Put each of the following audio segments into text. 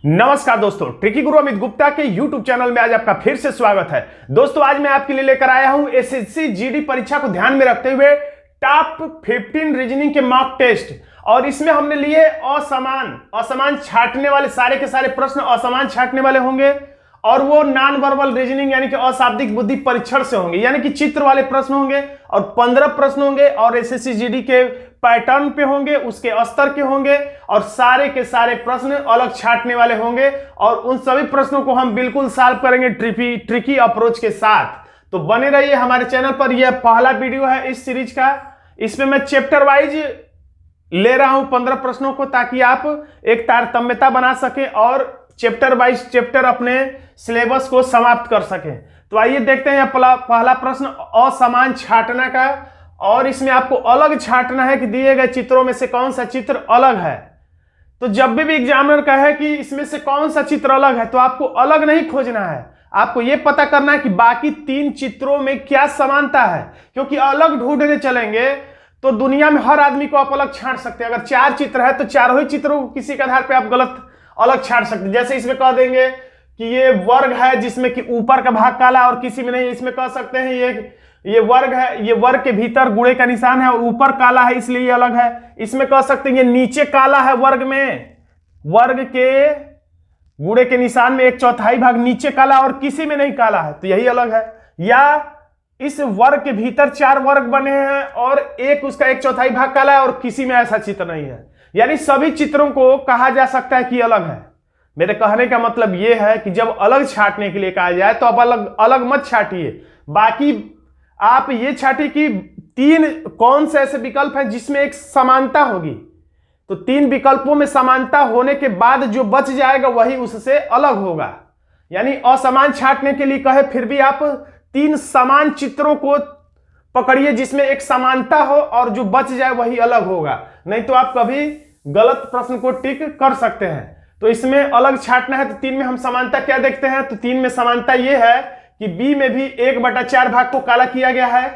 नमस्कार दोस्तों, ट्रिकी गुरु अमित गुप्ता के YouTube चैनल में आज आपका फिर से स्वागत है। दोस्तों आज मैं आपके लिए लेकर आया हूं एसएससी जीडी परीक्षा को ध्यान में रखते हुए टॉप 15 रीजनिंग के मॉक टेस्ट। और इसमें हमने लिए असमान छांटने वाले, सारे के सारे प्रश्न असमान छांटने वाले होंगे और वो नॉन वर्बल रीजनिंग यानी कि अशाब्दिक बुद्धि परीक्षण से होंगे, यानी कि चित्र वाले प्रश्न होंगे और 15 प्रश्न होंगे और एसएससी जीडी के पैटर्न पे होंगे, उसके स्तर के होंगे और सारे के सारे प्रश्न अलग छांटने वाले होंगे और उन सभी प्रश्नों को हम बिल्कुल सॉल्व करेंगे ट्रिकी अप्रोच के साथ। तो बने रहिए हमारे चैनल पर। यह पहला वीडियो है इस सीरीज का। इसमें मैं चैप्टर वाइज ले रहा हूं 15 प्रश्नों को, ताकि आप एक तारतम्यता बना सके और चैप्टर वाइज चैप्टर अपने सिलेबस को समाप्त कर सके। तो आइए देखते हैं पहला प्रश्न असमान छांटना का। और इसमें आपको अलग छांटना है कि दिए गए चित्रों में से कौन सा चित्र अलग है। तो जब भी एग्जामिनर कहे कि इसमें से कौन सा चित्र अलग है, तो आपको अलग नहीं खोजना है, आपको यह पता करना है कि बाकी 3 चित्रों में क्या समानता है। क्योंकि अलग ढूंढने चलेंगे तो दुनिया में हर आदमी को आप अलग छांट सकते हैं। अगर 4 चित्र है तो चारों ही चित्रों को किसी के आधार पर आप गलत अलग छांट सकते हैं। जैसे इसमें कह देंगे कि ये वर्ग है जिसमें कि ऊपर का भाग काला और किसी में नहीं। इसमें कह सकते हैं ये वर्ग है, ये वर्ग के भीतर गुणे का निशान है और ऊपर काला है इसलिए ये अलग है। इसमें कह सकते हैं ये नीचे काला है वर्ग में, वर्ग के गुणे के निशान में 1/4 भाग नीचे काला और किसी में नहीं काला है, तो यही अलग है। या इस वर्ग के भीतर 4 वर्ग बने हैं और एक उसका 1/4 भाग काला है और किसी में ऐसा चित्र नहीं है। यानी सभी चित्रों को कहा जा सकता है कि अलग है। मेरे कहने का मतलब यह है कि जब अलग छांटने के लिए कहा जाए तो आप अलग अलग मत छांटिए। बाकी आप ये छांटिए कि 3 कौन से ऐसे विकल्प हैं जिसमें एक समानता होगी। तो 3 विकल्पों में समानता होने के बाद जो बच जाएगा वही उससे अलग होगा। यानी असमान छांटने के लिए कहे फिर भी आप 3 समान चित्रों को पकड़िए जिसमें एक समानता हो और जो बच जाए वही अलग होगा। नहीं तो आप कभी गलत प्रश्न को टिक कर सकते हैं। तो इसमें अलग छांटना है तो 3 में हम समानता क्या देखते हैं। तो 3 में समानता यह है कि बी में भी 1/4 भाग को काला किया गया है,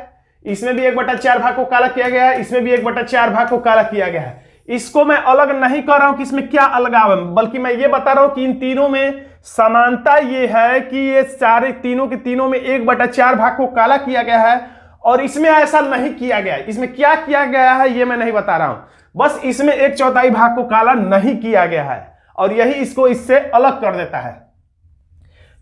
इसमें भी 1/4 भाग को काला किया गया है, इसमें भी 1/4 भाग को काला किया गया है। इसको मैं अलग नहीं कर रहा हूं कि इसमें क्या अलगाव है, बल्कि मैं ये बता रहा हूं कि इन तीनों में समानता ये है कि ये सारे तीनों के तीनों में 1/4 भाग को काला किया गया है और इसमें ऐसा नहीं किया गया है। इसमें क्या किया गया है ये मैं नहीं बता रहा हूं, बस इसमें 1/4 भाग को काला नहीं किया गया है और यही इसको इससे अलग कर देता है।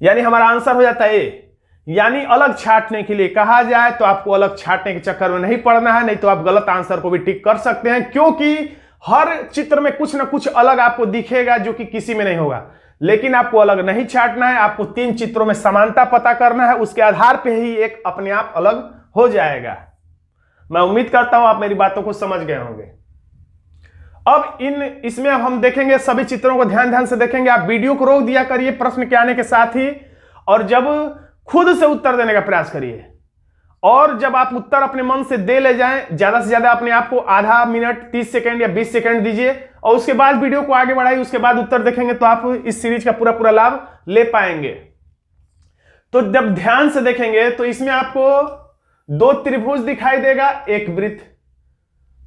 यानी हमारा आंसर हो जाता है ए। यानी अलग छांटने के लिए कहा जाए तो आपको अलग छांटने के चक्कर में नहीं पड़ना है, नहीं तो आप गलत आंसर को भी टिक कर सकते हैं। क्योंकि हर चित्र में कुछ ना कुछ अलग आपको दिखेगा जो कि किसी में नहीं होगा। लेकिन आपको अलग नहीं छांटना है, आपको 3 चित्रों में समानता पता करना है, उसके आधार पर ही एक अपने आप अलग हो जाएगा। मैं उम्मीद करता हूं आप मेरी बातों को समझ गए होंगे। अब इसमें हम देखेंगे सभी चित्रों को ध्यान से देखेंगे। आप वीडियो को रोक दिया करिए प्रश्न के आने के साथ ही, और जब खुद से उत्तर देने का प्रयास करिए। और जब आप उत्तर अपने मन से दे ले जाएं, ज्यादा से ज्यादा अपने आप को आधा मिनट 30 सेकंड या 20 सेकंड दीजिए और उसके बाद वीडियो को आगे बढ़ाइए। उसके बाद उत्तर देखेंगे तो आप इस सीरीज का पूरा लाभ ले पाएंगे। तो जब ध्यान से देखेंगे तो इसमें आपको 2 त्रिभुज दिखाई देगा, एक वृत्त,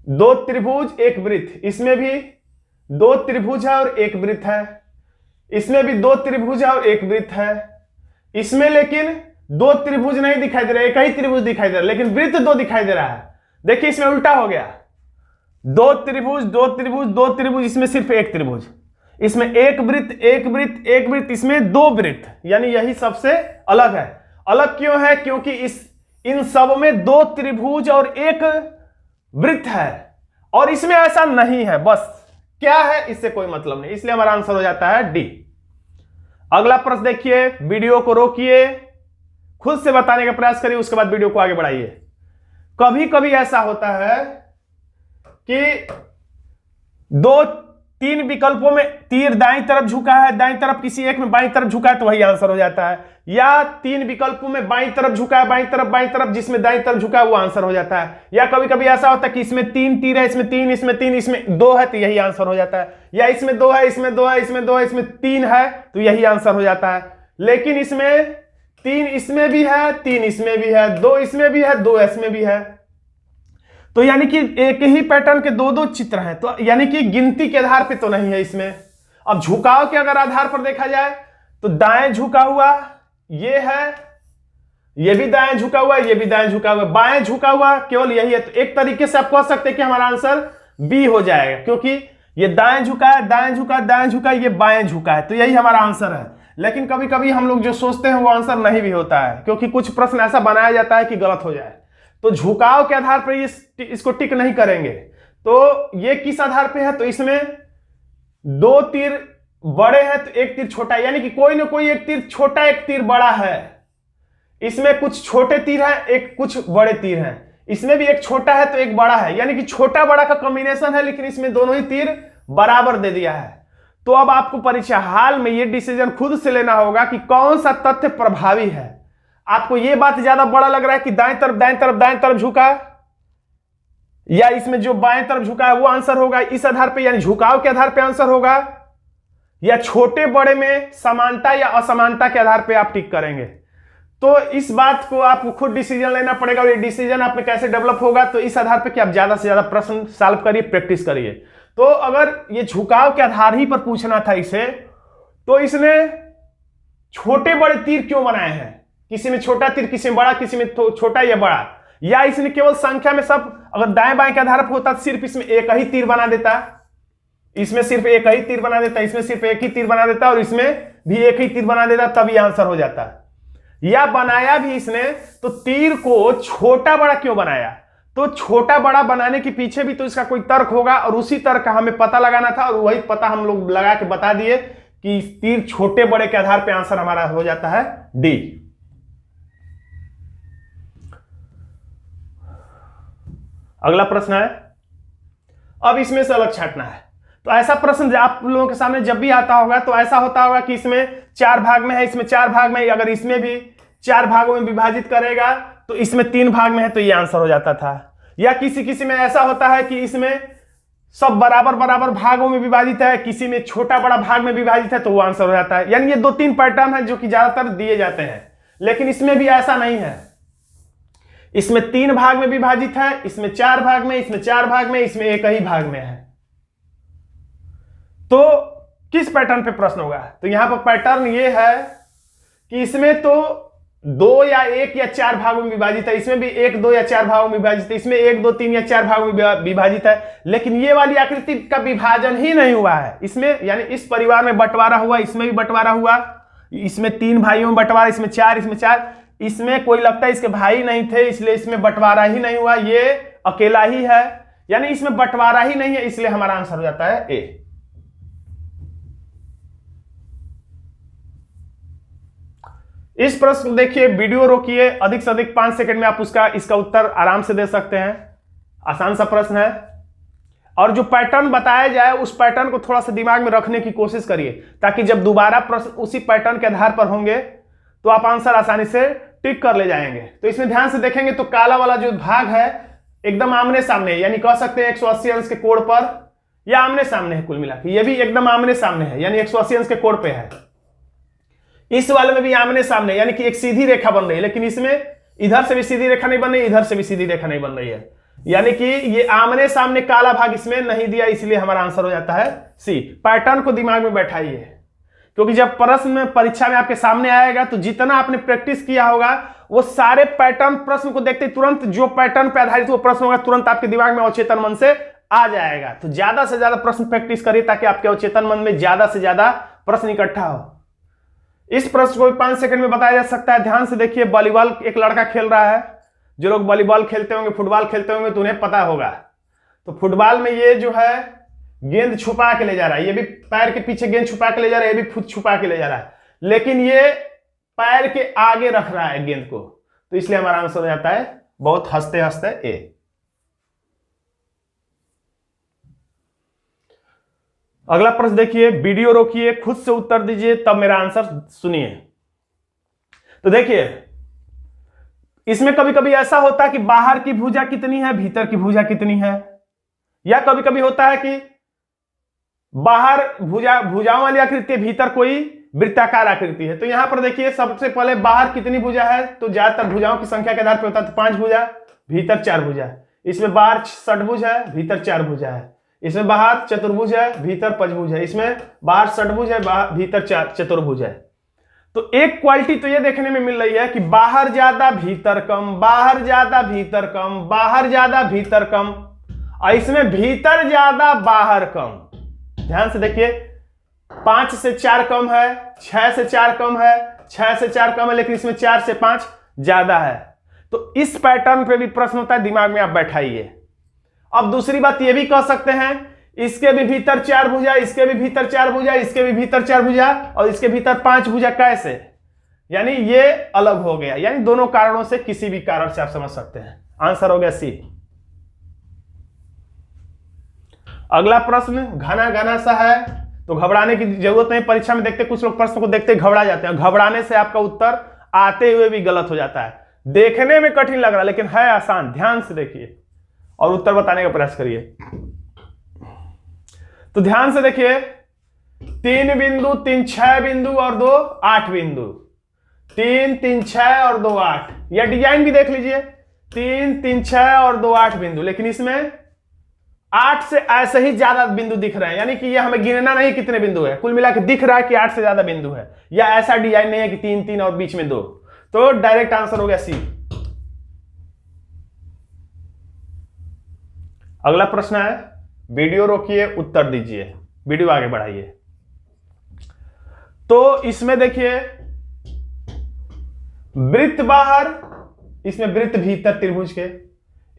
2 त्रिभुज एक वृत्त। इसमें भी 2 त्रिभुज है और एक वृत्त है, इसमें भी 2 त्रिभुज है और एक वृत्त है। इसमें लेकिन 2 त्रिभुज नहीं दिखाई दे रहा, एक ही त्रिभुज दिखाई दे रहा है, लेकिन वृत्त 2 दिखाई दे रहा है। देखिए इसमें उल्टा हो गया, 2 त्रिभुज 2 त्रिभुज 2 त्रिभुज, इसमें सिर्फ एक त्रिभुज, इसमें एक वृत्त एक वृत्त एक वृत्त, इसमें 2 वृत्त। यानी यही सबसे अलग है। अलग क्यों है? क्योंकि इन सब में 2 त्रिभुज और एक वृत्त है और इसमें ऐसा नहीं है। बस क्या है, इससे कोई मतलब नहीं, इसलिए हमारा आंसर हो जाता है डी। अगला प्रश्न देखिए, वीडियो को रोकिए, खुद से बताने का प्रयास करिए, उसके बाद वीडियो को आगे बढ़ाइए। कभी कभी ऐसा होता है कि 2-3 विकल्पों में तीर दाईं तरफ झुका है, दाईं तरफ किसी एक में बाईं तरफ झुका है तो वही आंसर हो जाता है। या 3 विकल्पों में बाईं तरफ झुका है, बाईं तरफ, जिसमें दाईं तरफ झुका है वो आंसर हो जाता है। या कभी कभी ऐसा होता है कि इसमें 3 तीर है, इसमें 3, इसमें 3, इसमें 2 है तो यही आंसर हो जाता है। या इसमें 2 है, इसमें 2 है, इसमें 2 है, इसमें 3 है तो यही आंसर हो जाता है। लेकिन इसमें 3 इसमें भी है, 3 इसमें भी है, 2 इसमें भी है, 2 इसमें भी है। तो यानी कि एक ही पैटर्न के 2-2 चित्र हैं, तो यानी कि गिनती के आधार पे तो नहीं है इसमें। अब झुकाव के अगर आधार पर देखा जाए तो दाएं झुका हुआ ये है, ये भी दाएं झुका हुआ है, ये भी दाएं झुका हुआ है, बाएं झुका हुआ केवल यही है। तो एक तरीके से आप कह सकते हैं कि हमारा आंसर बी हो जाएगा, क्योंकि ये दाएं झुका है, दाएं झुका, दाएं झुका, ये बाएं झुका है, तो यही हमारा आंसर है। लेकिन कभी कभी हम लोग जो सोचते हैं वो आंसर नहीं भी होता है, क्योंकि कुछ प्रश्न ऐसा बनाया जाता है कि गलत हो जाए। तो झुकाव के आधार पर इसको टिक नहीं करेंगे। तो ये किस आधार पे है, तो इसमें दो तीर बड़े हैं तो एक तीर छोटा है, यानी कि कोई ना कोई एक तीर छोटा एक तीर बड़ा है। इसमें कुछ छोटे तीर हैं, एक कुछ बड़े तीर हैं, इसमें भी एक छोटा है तो एक बड़ा है, यानी कि छोटा बड़ा का कॉम्बिनेशन है, लेकिन इसमें दोनों ही तीर बराबर दे दिया है। तो अब आपको परीक्षा हाल में ये डिसीजन खुद से लेना होगा कि कौन सा तथ्य प्रभावी है। आपको ये बात ज्यादा बड़ा लग रहा है कि दाएं तरफ झुका, या इसमें जो बाएं तरफ झुका है वो आंसर होगा इस आधार पे, यानी झुकाव के आधार पे आंसर होगा, या छोटे बड़े में समानता या असमानता के आधार पे आप टिक करेंगे। तो इस बात को आपको खुद डिसीजन लेना पड़ेगा, और ये डिसीजन आप में कैसे डेवलप होगा, तो इस आधार पे कि आप ज्यादा से ज्यादा प्रश्न सॉल्व करिए, प्रैक्टिस करिए। तो अगर ये झुकाव के आधार ही पर पूछना था इसे, तो इसने छोटे बड़े तीर क्यों बनाए हैं, किसी में छोटा तीर, किसी में बड़ा, किसी में छोटा या बड़ा, या इसने केवल संख्या में सब अगर दाएं बाएं के आधार पर होता तो सिर्फ इसमें एक ही तीर बना देता, इसमें सिर्फ एक ही तीर बना देता, इसमें सिर्फ एक ही तीर बना देता, और इसमें भी एक ही तीर बना देता, तभी आंसर हो जाता। या बनाया भी इसने तो तीर को छोटा बड़ा क्यों बनाया, तो छोटा बड़ा बनाने के पीछे भी तो इसका कोई तर्क होगा, और उसी तर्क का हमें पता लगाना था, और वही पता हम लोग लगा के बता दिए कि तीर छोटे बड़े के आधार पे आंसर हमारा हो जाता है डी। अगला प्रश्न है, अब इसमें से अलग छांटना है। तो ऐसा प्रश्न आप लोगों के सामने जब भी आता होगा तो ऐसा होता होगा कि इसमें 4 भाग में है, इसमें 4 भाग में, अगर इसमें भी 4 भागों में विभाजित करेगा तो इसमें 3 भाग में है, तो ये आंसर हो जाता था। या किसी किसी में ऐसा होता है कि इसमें सब बराबर बराबर भागों में विभाजित है, किसी में छोटा बड़ा भाग में विभाजित है, तो वो आंसर हो जाता है। यानी ये 2-3 पैटर्न है जो कि ज्यादातर दिए जाते हैं, लेकिन इसमें भी ऐसा नहीं है। इसमें 3 भाग में विभाजित है, इसमें 4 भाग में, इसमें 4 भाग में, इसमें एक ही भाग में है। तो किस पैटर्न पे प्रश्न होगा, तो यहां पर पैटर्न ये है कि इसमें तो 2 या 1 या 4 भागों में विभाजित है, इसमें भी 1, 2 या 4 भागों में विभाजित है, इसमें 1, 2, 3 या 4 भागों में विभाजित है, लेकिन ये वाली आकृति का विभाजन ही नहीं हुआ है इसमें। यानी इस परिवार में बंटवारा हुआ, इसमें भी बंटवारा हुआ, इसमें 3 भाइयों में बंटवारा, इसमें 4, इसमें 4, इसमें कोई लगता है इसके भाई नहीं थे इसलिए इसमें बंटवारा ही नहीं हुआ, ये अकेला ही है, यानी इसमें बंटवारा ही नहीं है, इसलिए हमारा आंसर हो जाता है ए। इस प्रश्न को देखिए, वीडियो रोकिए, अधिक से अधिक 5 सेकंड में आप इसका उत्तर आराम से दे सकते हैं। आसान सा प्रश्न है, और जो पैटर्न बताया जाए उस पैटर्न को थोड़ा सा दिमाग में रखने की कोशिश करिए, ताकि जब दोबारा प्रश्न उसी पैटर्न के आधार पर होंगे तो आप आंसर आसानी से टिक कर ले जाएंगे। तो इसमें ध्यान से देखेंगे तो काला वाला जो भाग है एकदम आमने सामने, यानी कह सकते हैं 180 अंश के कोण पर, या आमने सामने है, कुल मिला के ये भी एकदम आमने सामने है, यानी 180 अंश के कोण पे है। इस वाले में भी आमने सामने, यानी कि एक सीधी रेखा बन रही है, लेकिन इसमें इधर से भी सीधी रेखा नहीं बन रही, इधर से भी सीधी रेखा नहीं बन रही है, यानी कि ये आमने सामने काला भाग इसमें नहीं दिया, इसलिए हमारा आंसर हो जाता है सी। पैटर्न को दिमाग में बैठाइए, क्योंकि जब प्रश्न परीक्षा में आपके सामने आएगा तो जितना आपने प्रैक्टिस किया होगा वो सारे पैटर्न प्रश्न को देखते तुरंत जो पैटर्न पे आधारित वो प्रश्न होगा तुरंत आपके दिमाग में अवचेतन मन से आ जाएगा। तो ज्यादा से ज्यादा प्रश्न प्रैक्टिस करिए ताकि आपके अवचेतन मन में ज्यादा से ज्यादा प्रश्न इकट्ठा हो। इस प्रश्न को 5 सेकंड में बताया जा सकता है। ध्यान से देखिए, वॉलीबॉल एक लड़का खेल रहा है। जो लोग वॉलीबॉल खेलते होंगे, फुटबॉल खेलते होंगे तो उन्हें पता होगा। तो फुटबॉल में ये जो है गेंद छुपा के ले जा रहा है, ये भी पैर के पीछे गेंद छुपा के ले जा रहा है, ये भी खुद छुपा के ले जा रहा है, लेकिन ये पैर के आगे रख रहा है गेंद को, तो इसलिए हमारा आंसर हो जाता है बहुत हंसते हंसते ए। अगला प्रश्न देखिए, वीडियो रोकिए, खुद से उत्तर दीजिए, तब मेरा आंसर सुनिए। तो देखिए, इसमें कभी कभी ऐसा होता है कि बाहर की भुजा कितनी है, भीतर की भुजा कितनी है, या कभी कभी होता है कि बाहर भुजाओं वाली आकृति, भीतर कोई वृत्ताकार आकृति है। तो यहां पर देखिए, सबसे पहले बाहर कितनी भुजा है, तो ज्यादातर भुजाओं की संख्या के आधार पर होता है, तो 5 भुजा, भीतर 4 भुजा। इसमें बाहर षटभुज है, भीतर 4 भुजा है। इसमें बाहर चतुर्भुज है, भीतर पंचभुज है, इसमें बाहर षटभुज है, भीतर चतुर्भुज है। तो एक क्वालिटी तो ये देखने में मिल रही है कि बाहर ज्यादा भीतर कम, बाहर ज्यादा भीतर कम, बाहर ज्यादा भीतर कम, और इसमें भीतर ज्यादा बाहर कम। ध्यान से देखिए, 5 से 4 कम है, 6 से 4 कम है, 6 से 4 कम है, लेकिन इसमें 4 से 5 ज्यादा है। तो इस पैटर्न पे भी प्रश्न होता है, दिमाग में आप बैठाइए। अब दूसरी बात ये भी कह सकते हैं, इसके भी भीतर 4 भुजा, इसके भी भीतर 4 भुजा, इसके भी भीतर 4 भुजा, और इसके भीतर 5 भुजा। कैसे? यानी ये अलग हो गया, यानी दोनों कारणों से, किसी भी कारण से आप समझ सकते हैं। आंसर हो गया सी। अगला प्रश्न घना घना सा है, तो घबराने की जरूरत नहीं। परीक्षा में देखते कुछ लोग प्रश्न को देखते घबरा जाते हैं, घबराने से आपका उत्तर आते हुए भी गलत हो जाता है। देखने में कठिन लग रहा लेकिन है आसान। ध्यान से देखिए और उत्तर बताने का प्रयास करिए। तो ध्यान से देखिए, 3 बिंदु, 3 6 बिंदु और 2 8 बिंदु, 3 3 6 और 2 8। यह डिजाइन भी देख लीजिए, 3 3 6 और 2 8 बिंदु, लेकिन इसमें 8 से ऐसे ही ज्यादा बिंदु दिख रहे हैं, यानी कि यह हमें गिनना नहीं कितने बिंदु है, कुल मिलाकर दिख रहा है कि 8 से ज्यादा बिंदु है। या ऐसा डिजाइन नहीं है कि 3 3 और बीच में 2। तो डायरेक्ट आंसर हो गया सी। अगला प्रश्न है, वीडियो रोकिए, उत्तर दीजिए, वीडियो आगे बढ़ाइए। तो इसमें देखिए, वृत्त बाहर, इसमें वृत्त भीतर त्रिभुज के,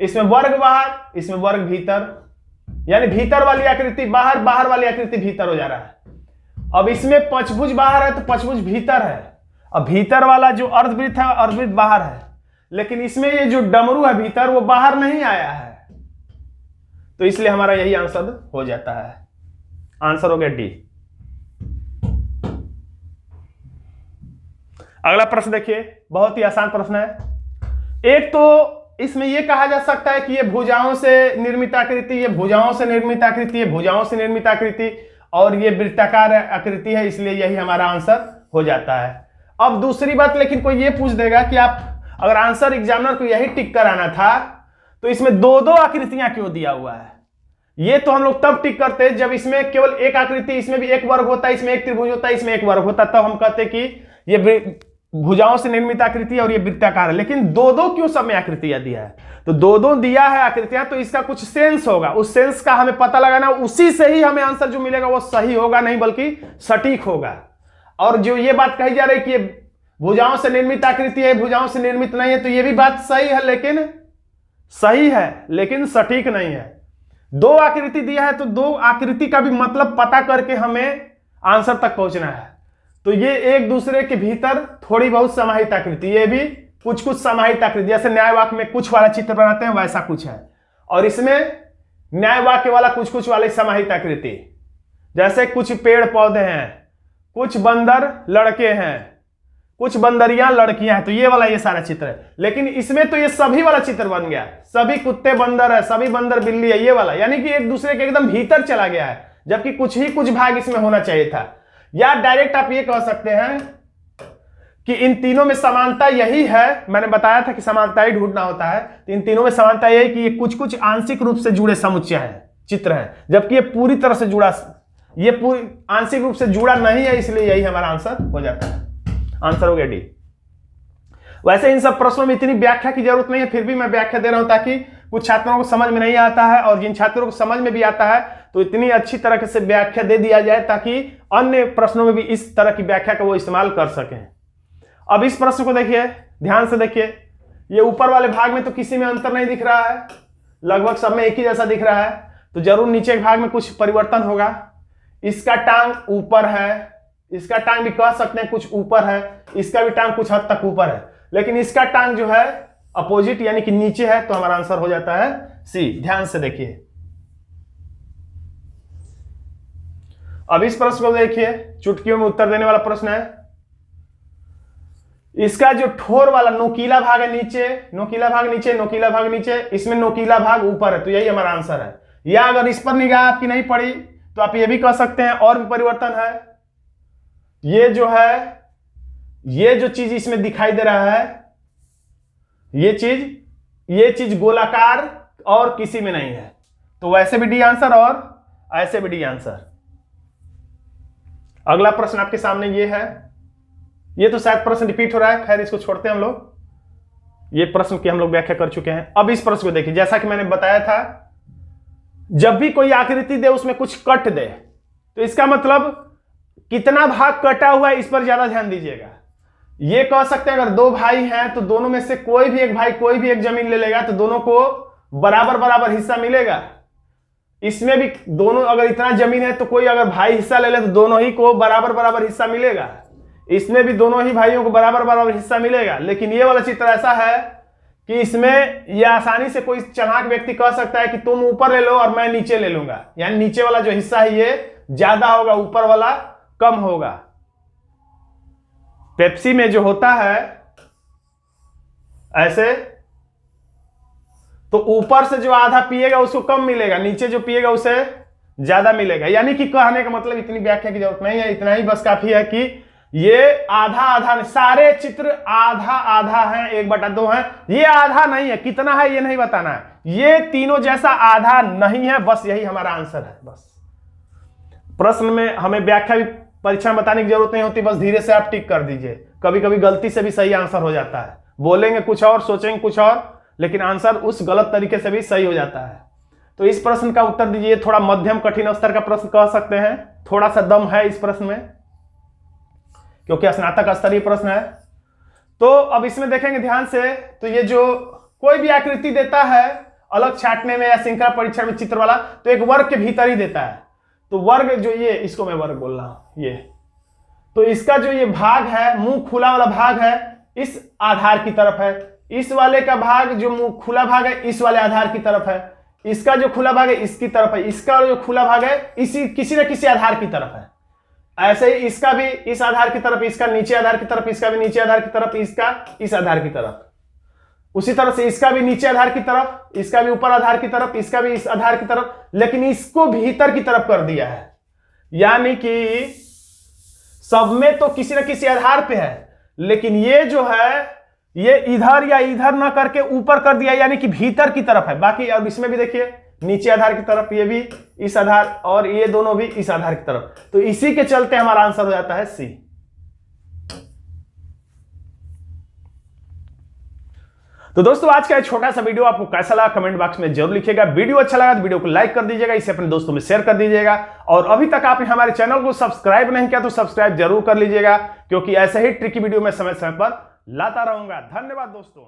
इसमें वर्ग बाहर, इसमें वर्ग भीतर, यानी भीतर वाली आकृति बाहर, बाहर वाली आकृति भीतर हो जा रहा है। अब इसमें पंचभुज बाहर है तो पंचभुज भीतर है, अब भीतर वाला जो अर्धवृत्त है अर्धवृत्त बाहर है, लेकिन इसमें ये जो डमरू है भीतर वो बाहर नहीं आया है, तो इसलिए हमारा यही आंसर हो जाता है। आंसर हो गया डी। अगला प्रश्न देखिए, बहुत ही आसान प्रश्न है। एक तो इसमें यह कहा जा सकता है कि ये भुजाओं से निर्मित आकृति, ये भुजाओं से निर्मित आकृति, ये भुजाओं से निर्मित आकृति, और ये वृत्ताकार आकृति है, इसलिए यही हमारा आंसर हो जाता है। अब दूसरी बात, लेकिन कोई ये पूछ देगा कि आप अगर आंसर एग्जामिनर को यही टिक कराना था तो इसमें 2 आकृतियां क्यों दिया हुआ है? ये तो हम लोग तब टिक करते जब इसमें केवल एक आकृति, इसमें भी एक वर्ग होता है, इसमें एक त्रिभुज होता है, इसमें एक वर्ग होता है, तब हम कहते कि ये भुजाओं से निर्मित आकृति और ये वृत्ताकार है। लेकिन 2 क्यों सब में आकृतियां दिया है? तो 2 दिया है आकृतियां, तो इसका कुछ सेंस होगा, उस सेंस का हमें पता लगाना, उसी से ही हमें आंसर जो मिलेगा वो सही होगा, नहीं बल्कि सटीक होगा। और जो ये बात कही जा रही है कि ये भुजाओं से निर्मित आकृति है, भुजाओं से निर्मित नहीं है, तो ये भी बात सही है, लेकिन सही है लेकिन सटीक नहीं है। 2 आकृति दिया है तो 2 आकृति का भी मतलब पता करके हमें आंसर तक पहुंचना है। तो ये एक दूसरे के भीतर थोड़ी बहुत समाहित आकृति, ये भी कुछ समाहित आकृति, जैसे न्याय वाक्य में कुछ वाला चित्र बनाते हैं वैसा कुछ है, और इसमें न्याय वाक्य वाला कुछ वाली समाहित आकृति, जैसे कुछ पेड़ पौधे हैं, कुछ बंदर लड़के हैं, कुछ बंदरियां लड़कियां हैं, तो ये वाला ये सारा चित्र है। लेकिन इसमें तो ये सभी वाला चित्र बन गया, सभी कुत्ते बंदर है, सभी बंदर बिल्ली है, ये वाला, यानी कि एक दूसरे के एकदम भीतर चला गया है, जबकि कुछ भाग इसमें होना चाहिए था। या डायरेक्ट आप ये कह सकते हैं कि इन तीनों में समानता यही है, मैंने बताया था कि समानता ही ढूंढना होता है, तो इन तीनों में समानता यही कि ये कुछ आंशिक रूप से जुड़े समुच्चय हैं, चित्र हैं, जबकि ये पूरी तरह से जुड़ा, ये पूरी आंशिक रूप से जुड़ा नहीं है, इसलिए यही हमारा आंसर हो जाता है। आंसर हो गया डी। वैसे इन सब प्रश्नों में इतनी व्याख्या की जरूरत नहीं है, फिर भी मैं व्याख्या दे रहा हूं ताकि कुछ छात्रों को समझ में नहीं आता है, और जिन छात्रों को समझ में भी आता है तो इतनी अच्छी तरह से व्याख्या दे दिया जाए ताकि अन्य प्रश्नों में भी इस तरह की व्याख्या का वो इस्तेमाल कर सकें। अब इस प्रश्न को देखिए, ध्यान से देखिए, ये ऊपर वाले भाग में तो किसी में अंतर नहीं दिख रहा है, लगभग सब में एक ही जैसा दिख रहा है, तो जरूर नीचे के भाग में कुछ परिवर्तन होगा। इसका टांग ऊपर है, इसका टांग भी कह सकते हैं कुछ ऊपर है, इसका भी टांग कुछ हद तक ऊपर है, लेकिन इसका टांग जो है अपोजिट यानी कि नीचे है, तो हमारा आंसर हो जाता है सी। ध्यान से देखिए। अब इस प्रश्न को देखिए, चुटकियों में उत्तर देने वाला प्रश्न है। इसका जो ठोर वाला नोकीला भाग है नीचे, नोकीला भाग नीचे, नोकीला भाग नीचे, इसमें नोकीला भाग ऊपर है, तो यही हमारा आंसर है। या अगर इस पर निगाह आपकी नहीं पड़ी तो आप ये भी कह सकते हैं और भी परिवर्तन है। ये जो है, ये जो चीज इसमें दिखाई दे रहा है, ये चीज गोलाकार और किसी में नहीं है, तो वैसे भी डी आंसर, और ऐसे भी डी आंसर। अगला प्रश्न आपके सामने ये है, ये तो शायद प्रश्न रिपीट हो रहा है, खैर इसको छोड़ते हैं हम लोग, ये प्रश्न की हम लोग व्याख्या कर चुके हैं। अब इस प्रश्न को देखिए, जैसा कि मैंने बताया था, जब भी कोई आकृति दे उसमें कुछ कट दे, तो इसका मतलब कितना भाग कटा हुआ है इस पर ज्यादा ध्यान दीजिएगा। ये कह सकते हैं अगर दो भाई हैं तो दोनों में से कोई भी एक भाई कोई भी एक जमीन ले लेगा तो दोनों को बराबर बराबर हिस्सा मिलेगा। इसमें भी दोनों, अगर इतना जमीन है तो कोई अगर भाई हिस्सा ले ले तो दोनों ही को बराबर बराबर हिस्सा मिलेगा। इसमें भी दोनों ही भाइयों को बराबर बराबर हिस्सा मिलेगा। लेकिन ये वाला चित्र ऐसा है कि इसमें यह आसानी से कोई चालाक व्यक्ति कह सकता है कि तुम ऊपर ले लो और मैं नीचे ले लूंगा, यानी नीचे वाला जो हिस्सा है ये ज्यादा होगा, ऊपर वाला कम होगा। पेप्सी में जो होता है ऐसे, तो ऊपर से जो आधा पिएगा उसको कम मिलेगा, नीचे जो पिएगा उसे ज्यादा मिलेगा। यानी कि कहने का मतलब इतनी व्याख्या की जरूरत नहीं है, इतना ही बस काफी है कि ये आधा आधा, सारे चित्र आधा आधा हैं, 1/2 हैं। ये आधा नहीं है, कितना है ये नहीं बताना है, ये तीनों जैसा आधा नहीं है, बस यही हमारा आंसर है। बस प्रश्न में हमें व्याख्या भी परीक्षा में बताने की जरूरत नहीं होती, बस धीरे से आप टिक कर दीजिए। कभी कभी गलती से भी सही आंसर हो जाता है, बोलेंगे कुछ और सोचेंगे कुछ और, लेकिन आंसर उस गलत तरीके से भी सही हो जाता है। तो इस प्रश्न का उत्तर दीजिए। थोड़ा मध्यम कठिन स्तर का प्रश्न कह सकते हैं, थोड़ा सा दम है इस प्रश्न में क्योंकि स्नातक स्तरीय प्रश्न है। तो अब इसमें देखेंगे ध्यान से, तो ये जो कोई भी आकृति देता है अलग छांटने में या श्रृंखला परीक्षण में चित्र वाला, तो एक वर्ग के भीतर ही देता है। तो वर्ग जो ये, इसको मैं वर्ग बोल रहा हूं, ये तो इसका जो ये भाग है, मुंह खुला वाला भाग है, इस आधार की तरफ है। इस वाले का भाग जो मुंह खुला भाग है इस वाले आधार की तरफ है। इसका जो खुला भाग है इसकी तरफ है। इसका जो खुला भाग है इसी किसी न किसी आधार की तरफ है। ऐसे ही इसका भी इस आधार की तरफ, इसका नीचे आधार की तरफ, इसका भी नीचे आधार की तरफ, इसका इस आधार की तरफ। उसी तरह से इसका भी नीचे आधार की तरफ, इसका भी ऊपर आधार की तरफ, इसका भी इस आधार की तरफ, लेकिन इसको भीतर की तरफ कर दिया है। यानी कि सब में तो किसी न किसी आधार पे है, लेकिन ये जो है ये इधर या इधर ना करके ऊपर कर दिया, यानी कि भीतर की तरफ है। बाकी अब इसमें भी देखिए नीचे आधार की तरफ, ये भी इस आधार और ये दोनों भी इस आधार की तरफ। तो इसी के चलते हमारा आंसर हो जाता है सी। तो दोस्तों आज का छोटा सा वीडियो आपको कैसा लगा कमेंट बॉक्स में जरूर लिखिएगा। वीडियो अच्छा लगा तो वीडियो को लाइक कर दीजिएगा, इसे अपने दोस्तों में शेयर कर दीजिएगा। और अभी तक आपने हमारे चैनल को सब्सक्राइब नहीं किया तो सब्सक्राइब जरूर कर लीजिएगा, क्योंकि ऐसे ही ट्रिकी वीडियो में समय समय पर लाता रहूंगा। धन्यवाद दोस्तों।